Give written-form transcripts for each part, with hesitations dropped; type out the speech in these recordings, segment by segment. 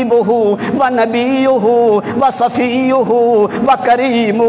حبیبہ ونبیہ وصفیہ وکریمہ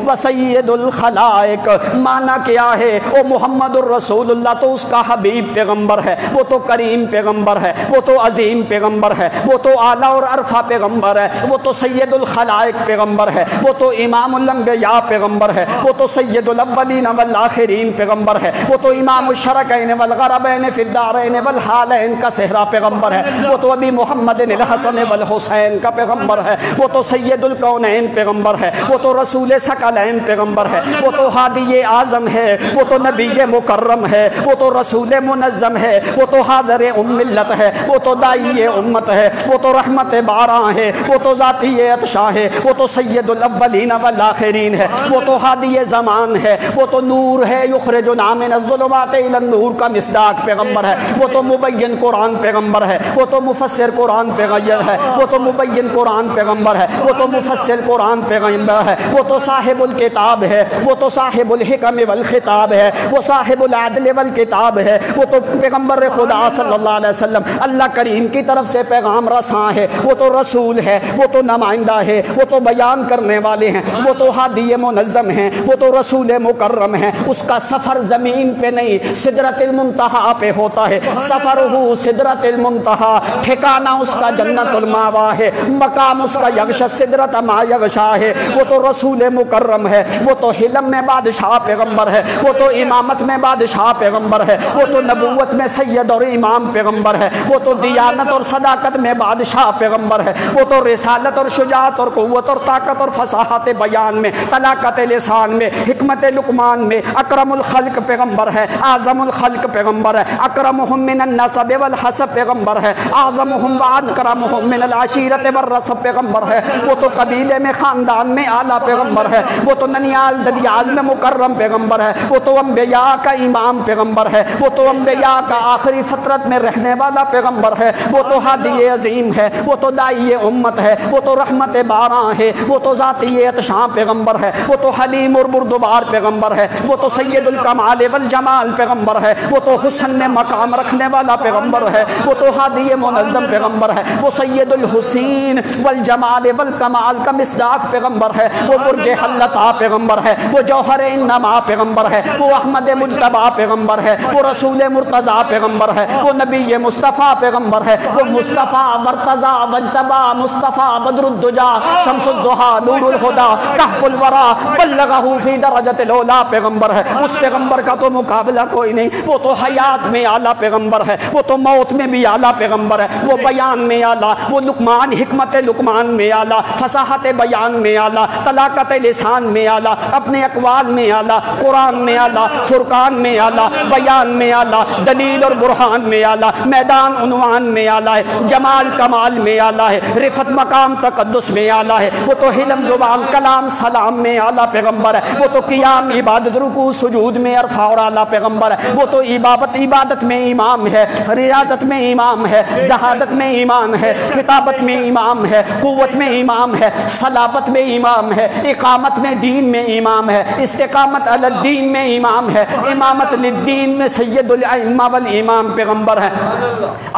وسید الخلائق. معنی کیا ہے؟ وہ محمد الرسول اللہ تو اس کا حبیب پیغمبر ہے، وہ تو کریم پیغمبر ہے، وہ تو عظیم پیغمبر ہے، وہ تو اعلیٰ اور عرفہ پیغمبر ہے، وہ تو سید الخلائق پیغمبر ہے، وہ تو امام الانبیاء پیغمبر ہے، وہ تو سید الاولین والآخرین پیغمبر ہے، وہ تو امام الشرقین والغربین فی الدارین والحالین کا صحرا پیغمبر ہے، وہ تو ابی محمد الحسن والحسین کا پیغمبر ہے، وہ تو سید الکونین پیغمبر ہے، وہ تو رسول ثقلین پیغمبر ہے، وہ تو ہادی اعظم ہے، وہ تو نبی مکرم ہے، وہ تو رسول منظم ہے، وہ تو حاضر ملت ہے، وہ تو دائی امت ہے، وہ تو رحمت باراں ہے، وہ تو ذاتی عطشاں ہے، وہ تو سید الاولین والآخرین ہے، وہ تو ہادی زمان ہے، وہ تو نور ہے یخرجنا من الظلمات الی النور کا مصداق پیغمبر ہے، وہ تو مبین قرآن پیغمبر ہے، وہ تو مفسر قرآن پیغمبر ہے، وہ تو مبین قرآن پیغمبر ہے، وہ تو مفسر قرآن پیغمبر ہے، وہ تو صاحب الکتاب ہے، وہ تو صاحب الحکم والخطاب ہے، وہ صاحب العدل والکتاب ہے، وہ تو پیغمبر خدا صلی اللہ علیہ وسلم اللہ کریم کی طرف سے پیغام رساں ہے، وہ تو رسول ہے، وہ تو نمائندہ ہے، وہ تو بیان کرنے والے ہیں، وہ تو ہادی منظم ہیں، وہ تو رسول مکرم ہیں. اس کا سفر زمین پہ نہیں سدرۃ المنتہا پہ ہوتا ہے. سفرہ سدرۃ المنتہا، ٹھکانہ اس کا جنت الماوا ہے، مقام اس کا یغش سدرۃ ما یغشا ہے. وہ تو رسول مکرم ہے، وہ تو حلم میں بادشاہ پیغمبر ہے، وہ تو امامت میں بادشاہ پیغمبر ہے، وہ تو نبوت میں سید اور امام پیغمبر ہے، وہ تو دیانت اور صداقت میں بادشاہ پیغمبر ہے، وہ تو رسالت اور شجاعت اور قوت اور طاقت اور فصاحت بیان میں، طلاقت لسان میں، حکمت لقمان میں اکرم الخلق پیغمبر ہے، اعظم الخلق پیغمبر ہے، اکرمہم من النسب والحسب پیغمبر ہے، اعظمہم واکرمہم من العشیرت والرسب پیغمبر ہے. وہ تو قبیلے میں خاندان میں اعلیٰ پیغمبر ہے، وہ تو ننیال ددیال میں مکرم پیغمبر ہے، وہ تو انبیاء کا امام پیغمبر ہے، وہ تو انبیاء کا آخری فترت میں رہنے والا پیغمبر ہے، وہ تو ہادی عظیم ہے، وہ تو دائی امت ہے، وہ تو رحمت باراں ہے، وہ تو ذاتی عطشاں پیغمبر ہے، وہ تو حلیم اور بردبار پیغمبر ہے، وہ تو سید الکمال والجمال پیغمبر ہے، وہ تو حسن میں مقام رکھنے والا پیغمبر ہے، وہ تو ہادی منظم پیغمبر ہے، وہ سید الحسین والجمال والکمال کا مصداق پیغمبر ہے، وہ برج حلتا پیغمبر ہے، وہ جوہر انما پیغمبر ہے، وہ احمد مجتبی پیغمبر ہے، وہ رسول مرتضی پیغمبر ہے، وہ نبی مصطفیٰ پیغمبر ہے، وہ مصطفیٰ مرتضی مجتبی مصطفیٰ بدر الدجا شمس الضحا نور الہدا کہف الورا بلغہ فی درجۃ العلا پیغمبر ہے. اس پیغمبر کا تو مقابلہ کوئی نہیں. وہ تو حیات میں اعلیٰ پیغمبر ہے، وہ تو موت میں بھی اعلیٰ پیغمبر ہے، وہ بیان میں اعلیٰ، وہ لقمان حکمت لقمان میں اعلیٰ، فصاحت بیان میں اعلیٰ، طلاقت لسان میں اعلیٰ، اپنے اقوال میں اعلیٰ، قرآن میں اعلیٰ، فرقان میں اعلیٰ، بیان میں اعلیٰ، دلیل اور برہان میں اعلیٰ، میدان عنوان میں اعلیٰ ہے، جمال کمال میں اعلیٰ ہے، رفت مقام تقدس میں اعلیٰ ہے. وہ تو حلم زبان کلام سلام میں اعلیٰ پیغمبر ہے، وہ تو قیام عبادت رکوع سجود میں عرفہ اور اعلیٰ پیغمبر ہے. وہ تو عبادت میں امام ہے، ریاضت میں امام ہے، زہادت میں امام ہے، خطابت میں امام ہے، قوت میں امام ہے، صلابت میں امام ہے، اقامت میں دین میں امام ہے، استقامت علی الدین میں امام ہے، امامت للدین میں سید الائمہ والامام پیغمبر ہے.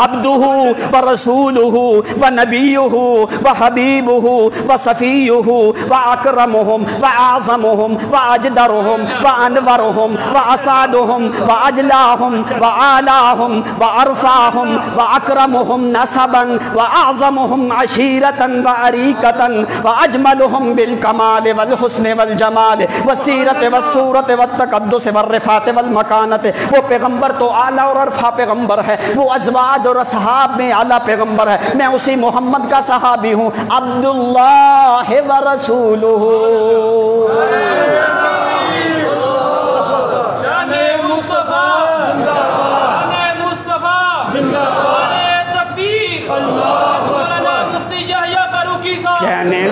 عبدہ ورسولہ ونبیہ وحبیبہ وصفیہ واکرمہم واعظمہم واجدرہم وانورہم واسعدہم واجلاہم واعلاہم وارفعہم واکرمہم نسبا واعظمہم عشیرتا وعریکتا واجملہم بالکمال والحسن والجمال والسیرت والصورت والتقدس والرفعت والمکانت. وہ پیغمبر تو اعلیٰ اور عرفہ پیغمبر ہے، وہ ازواج اور اصحاب میں اعلیٰ پیغمبر ہے. میں اسی محمد کا صحابی ہوں، عبداللہ ورسولہ. کہنے